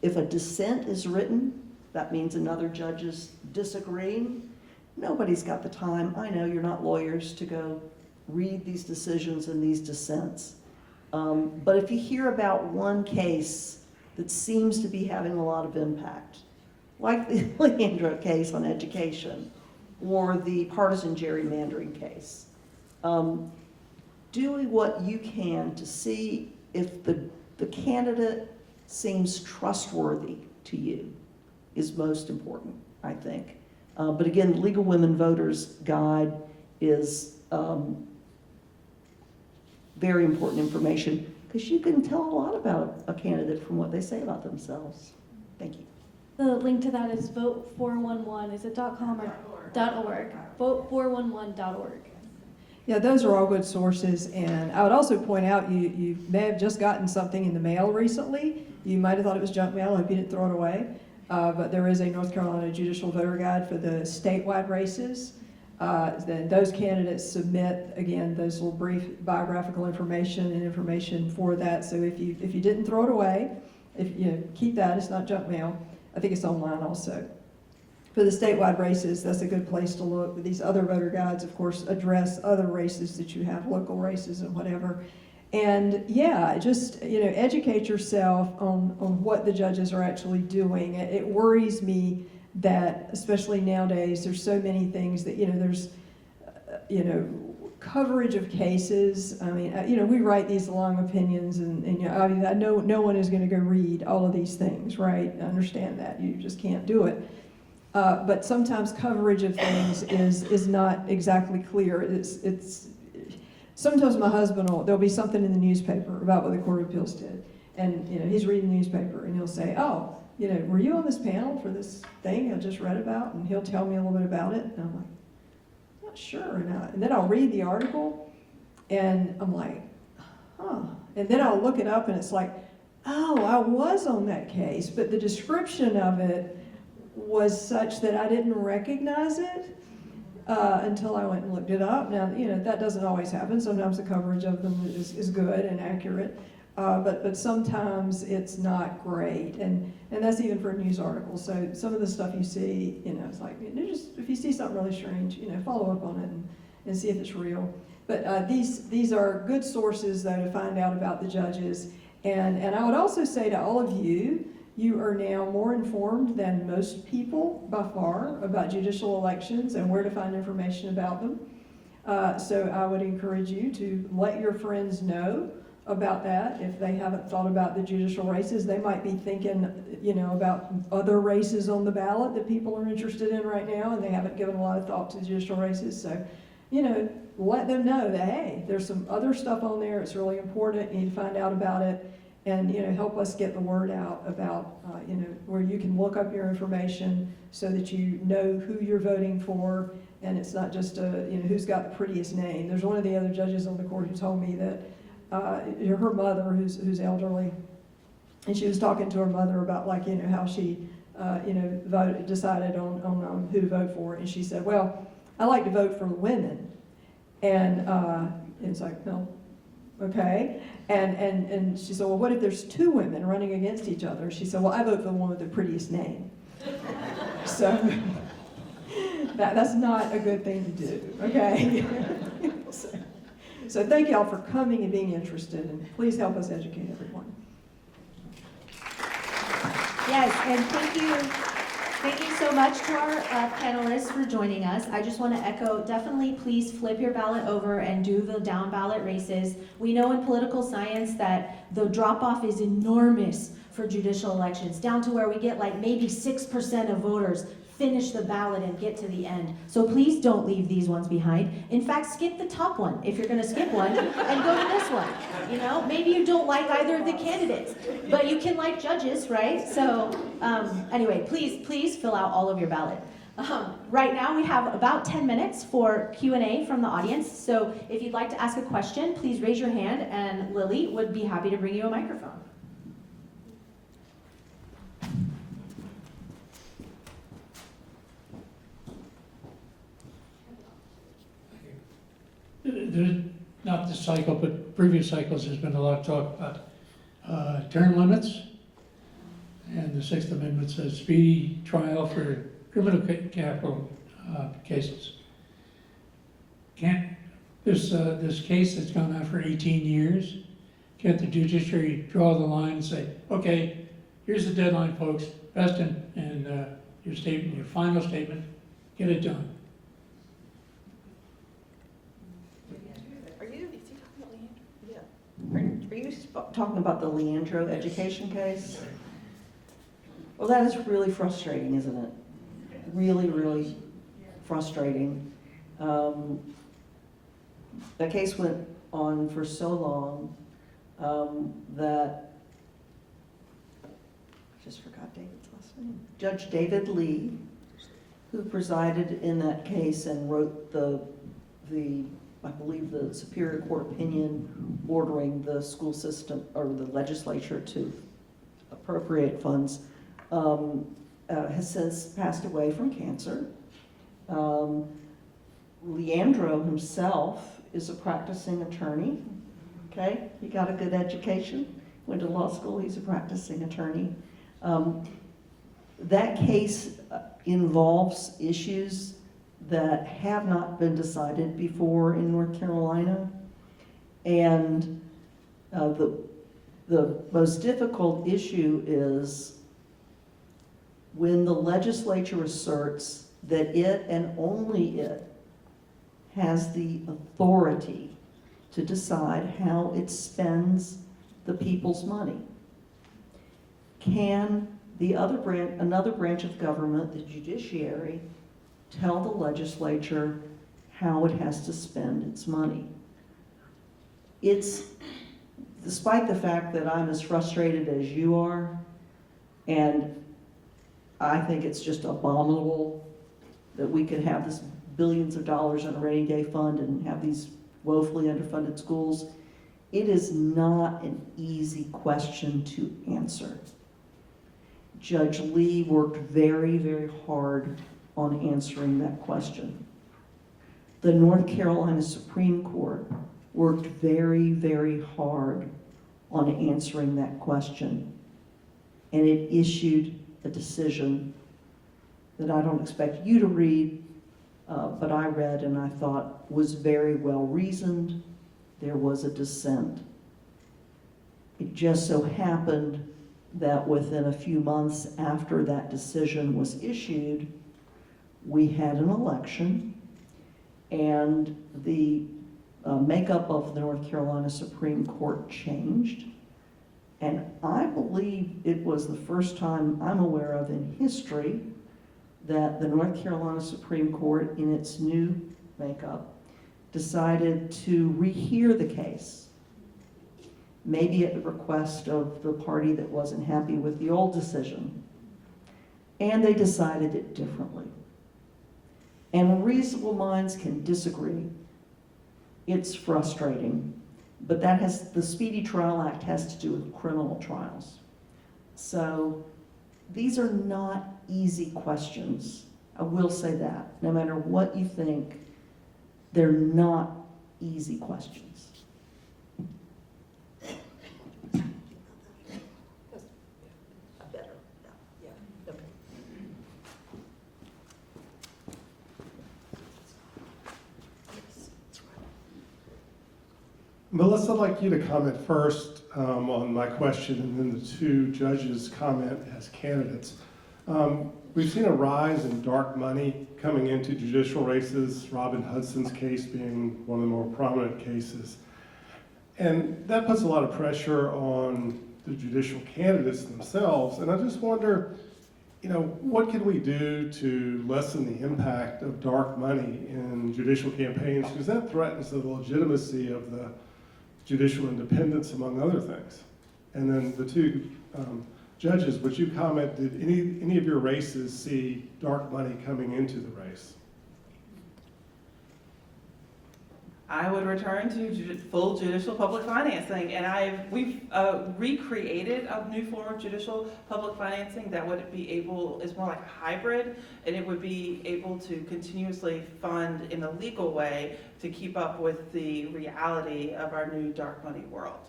if a dissent is written, that means another judge is disagreeing. Nobody's got the time. I know you're not lawyers to go read these decisions and these dissents. But if you hear about one case that seems to be having a lot of impact, like the Leandra case on education or the partisan gerrymandering case, do what you can to see if the candidate seems trustworthy to you is most important, I think. But again, the League of Women Voters Guide is very important information, because you can tell a lot about a candidate from what they say about themselves. Thank you. The link to that is vote411. Is it .com or .org? Vote411.org. Yeah, those are all good sources, and I would also point out you may have just gotten something in the mail recently. You might have thought it was junk mail. I hope you didn't throw it away. But there is a North Carolina Judicial Voter Guide for the statewide races. Then those candidates submit, again, those little brief biographical information and information for that. So if you didn't throw it away, if you keep that, it's not junk mail. I think it's online also. For the statewide races, that's a good place to look. But these other voter guides, of course, address other races that you have, local races and whatever. And yeah, just, educate yourself on what the judges are actually doing. It worries me that, especially nowadays, there's so many things that, there's, coverage of cases. I mean, we write these long opinions, and I know no one is going to go read all of these things, right? I understand that. You just can't do it. But sometimes coverage of things is not exactly clear. It's sometimes my husband there'll be something in the newspaper about what the Court of Appeals did, and he's reading the newspaper and he'll say, "Oh, were you on this panel for this thing I just read about?" And he'll tell me a little bit about it, and I'm like, "Not sure." And then I'll read the article, and I'm like, "Huh." And then I'll look it up, and it's like, "Oh, I was on that case," but the description of it was such that I didn't recognize it until I went and looked it up. Now, that doesn't always happen. Sometimes the coverage of them is good and accurate, but sometimes it's not great, and that's even for news articles. So some of the stuff you see, it's like, just if you see something really strange, follow up on it and see if it's real. But these are good sources, though, to find out about the judges. And I would also say to all of you, you are now more informed than most people by far about judicial elections and where to find information about them. So I would encourage you to let your friends know about that. If they haven't thought about the judicial races, they might be thinking, about other races on the ballot that people are interested in right now, and they haven't given a lot of thought to the judicial races. So, let them know that, hey, there's some other stuff on there. It's really important. You need to find out about it. And, help us get the word out about, where you can look up your information so that you know who you're voting for, and it's not just, who's got the prettiest name. There's one of the other judges on the court who told me that her mother, who's elderly, and she was talking to her mother about, how she, decided on who to vote for, and she said, "Well, I like to vote for the women," and it's like, no. Okay, and she said, "Well, what if there's two women running against each other?" She said, "Well, I vote for the one with the prettiest name." So that's not a good thing to do, okay? So thank y'all for coming and being interested, and please help us educate everyone. Yes, and thank you so much to our panelists for joining us. I just want to echo, definitely please flip your ballot over and do the down ballot races. We know in political science that the drop-off is enormous for judicial elections, down to where we get maybe 6% of voters finish the ballot and get to the end. So please don't leave these ones behind. In fact, skip the top one if you're going to skip one and go to this one. Maybe you don't like either of the candidates, but you can like judges, right? So anyway, please fill out all of your ballot. Right now we have about 10 minutes for Q&A from the audience. So if you'd like to ask a question, please raise your hand, and Lily would be happy to bring you a microphone. Not this cycle, but previous cycles, there's been a lot of talk about term limits, and the Sixth Amendment says speedy trial for criminal capital cases. Can't this case that's gone on for 18 years, can't the judiciary draw the line and say, okay, here's the deadline, folks, best in your statement, your final statement, get it done. Are you talking about the Leandro education case? Well, that is really frustrating, isn't it? Really, really frustrating. That case went on for so long that, I just forgot David's last name. Judge David Lee, who presided in that case and wrote the I believe the Superior Court opinion ordering the school system or the legislature to appropriate funds, has since passed away from cancer. Leandro himself is a practicing attorney, okay? He got a good education. went to law school, he's a practicing attorney. That case involves issues that have not been decided before in North Carolina. And the most difficult issue is when the legislature asserts that it and only it has the authority to decide how it spends the people's money. Can another branch of government, the judiciary, tell the legislature how it has to spend its money? It's, despite the fact that I'm as frustrated as you are, and I think it's just abominable that we could have this billions of dollars in a rainy day fund and have these woefully underfunded schools, it is not an easy question to answer. Judge Lee worked very, very hard on answering that question. The North Carolina Supreme Court worked very, very hard on answering that question, and it issued a decision that I don't expect you to read, but I read and I thought was very well reasoned. There was a dissent. It just so happened that within a few months after that decision was issued, we had an election, and the makeup of the North Carolina Supreme Court changed. And I believe it was the first time I'm aware of in history that the North Carolina Supreme Court, in its new makeup, decided to rehear the case, maybe at the request of the party that wasn't happy with the old decision. And they decided it differently. And reasonable minds can disagree. It's frustrating, but the Speedy Trial Act has to do with criminal trials. So these are not easy questions. I will say that. No matter what you think, they're not easy questions. Better, yeah, okay. Melissa, I'd like you to comment first on my question, and then the two judges comment as candidates. We've seen a rise in dark money coming into judicial races, Robin Hudson's case being one of the more prominent cases. And that puts a lot of pressure on the judicial candidates themselves. And I just wonder, what can we do to lessen the impact of dark money in judicial campaigns? Because that threatens the legitimacy of the judicial independence, among other things. And then the two judges, would you comment, did any of your races see dark money coming into the race? I would return to full judicial public financing, and we've recreated a new form of judicial public financing that would be able, is more like a hybrid, and it would be able to continuously fund in a legal way to keep up with the reality of our new dark money world.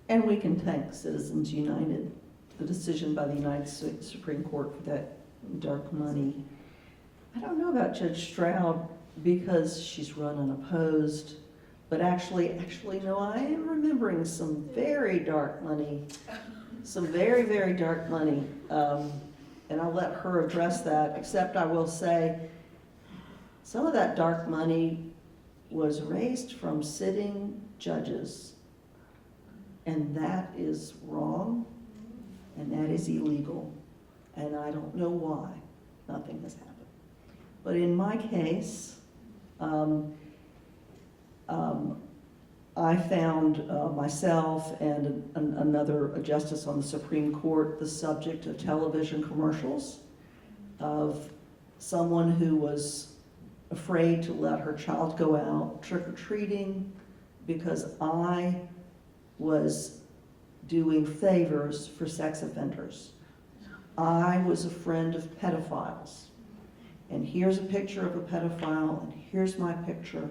And we can thank Citizens United, the decision by the United States Supreme Court for that dark money. I don't know about Judge Stroud because she's run unopposed, but actually, no, I am remembering some very dark money, some very, very dark money. And I'll let her address that, except I will say some of that dark money was raised from sitting judges, and that is wrong. And that is illegal, and I don't know why nothing has happened. But in my case, I found myself and another justice on the Supreme Court the subject of television commercials of someone who was afraid to let her child go out trick-or-treating because I was doing favors for sex offenders. I was a friend of pedophiles. and here's a picture of a pedophile, and here's my picture.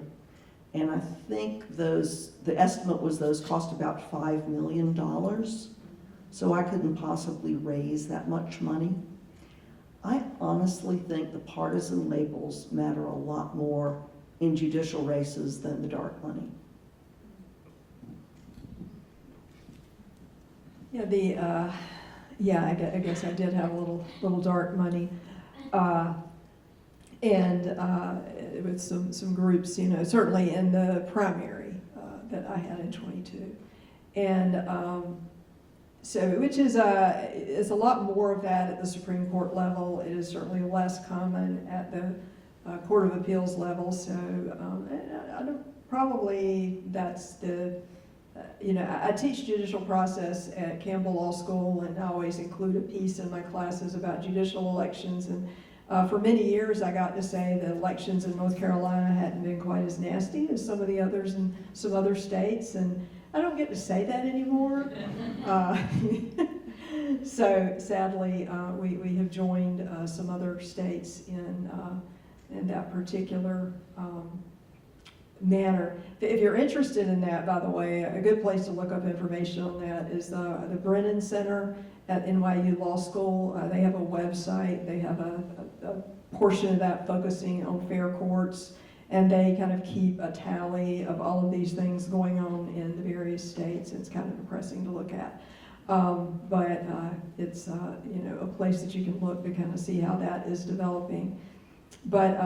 And I think the estimate was those cost about $5 million. So I couldn't possibly raise that much money. I honestly think the partisan labels matter a lot more in judicial races than the dark money. Yeah, I guess I did have a little dark money. And with some groups, you know, certainly in the primary that I had in 22. And so, which is a lot more of that at the Supreme Court level. It is certainly less common at the Court of Appeals level. So I don't, probably that's the, you know, I teach judicial process at Campbell Law School, and I always include a piece in my classes about judicial elections. And for many years, I got to say that elections in North Carolina hadn't been quite as nasty as some of the others in some other states, and I don't get to say that anymore. So sadly, we have joined some other states in that particular manner. If you're interested in that, by the way, a good place to look up information on that is the Brennan Center at NYU Law School. They have a website. They have a portion of that focusing on fair courts, and they kind of keep a tally of all of these things going on in the various states. It's kind of depressing to look at. But it's you know, a place that you can look to kind of see how that is developing. But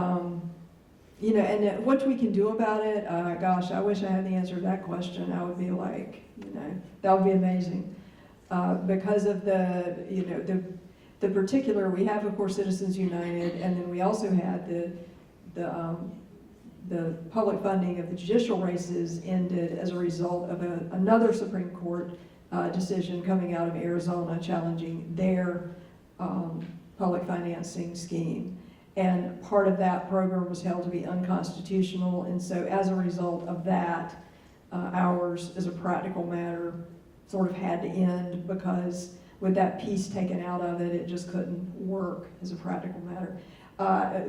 you know, and what we can do about it, gosh, I wish I had the answer to that question. I would be like, you know, that would be amazing. Because of the, you know, the particular, we have, of course, Citizens United, and then we also had the public funding of the judicial races ended as a result of another Supreme Court decision coming out of Arizona challenging their public financing scheme. And part of that program was held to be unconstitutional, and so as a result of that, ours, as a practical matter, sort of had to end, because with that piece taken out of it, it just couldn't work as a practical matter.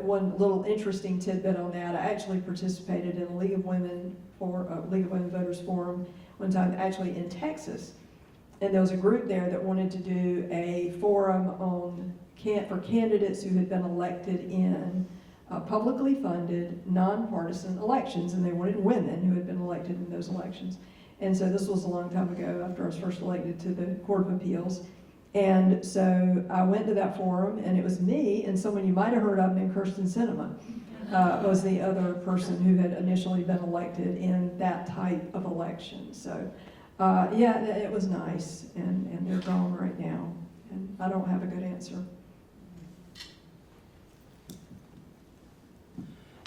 One little interesting tidbit on that, I actually participated in a League of Women Voters Forum one time, actually in Texas, and there was a group there that wanted to do a forum on for candidates who had been elected in publicly funded, nonpartisan elections, and they wanted women who had been elected in those elections. And so this was a long time ago, after I was first elected to the Court of Appeals. And so I went to that forum, and it was me and someone you might have heard of named Kinston was the other person who had initially been elected in that type of election. So yeah, it was nice, and they're gone right now, and I don't have a good answer.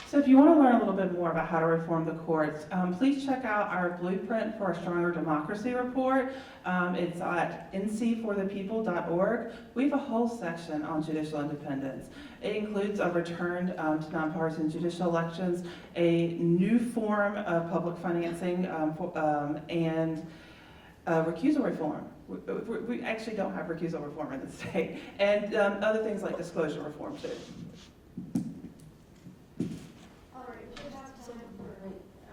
So if you want to learn a little bit more about how to reform the courts, please check out our blueprint for a stronger democracy report. It's at ncforthepeople.org. We have a whole section on judicial independence. It includes a return to nonpartisan judicial elections, a new form of public financing, and recusal reform. We actually don't have recusal reform in the state, and other things like disclosure reform too.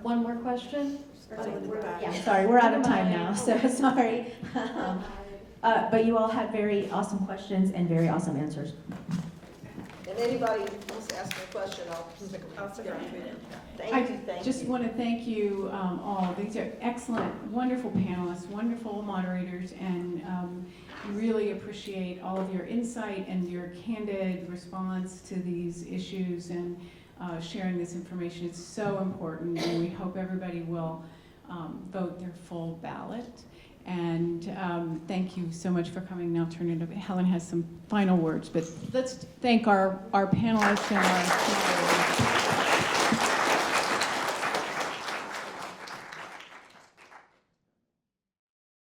One more question? Yeah, sorry, we're out of time now, so sorry. But you all had very awesome questions and very awesome answers. And anybody wants to ask me a question, I'll stick around. Thank you. I just want to thank you all. These are excellent, wonderful panelists, wonderful moderators, and really appreciate all of your insight and your candid response to these issues, and sharing this information. It's so important, and we hope everybody will vote their full ballot. And thank you so much for coming. Now I'll turn it over. Helen has some final words, but let's thank our panelists and our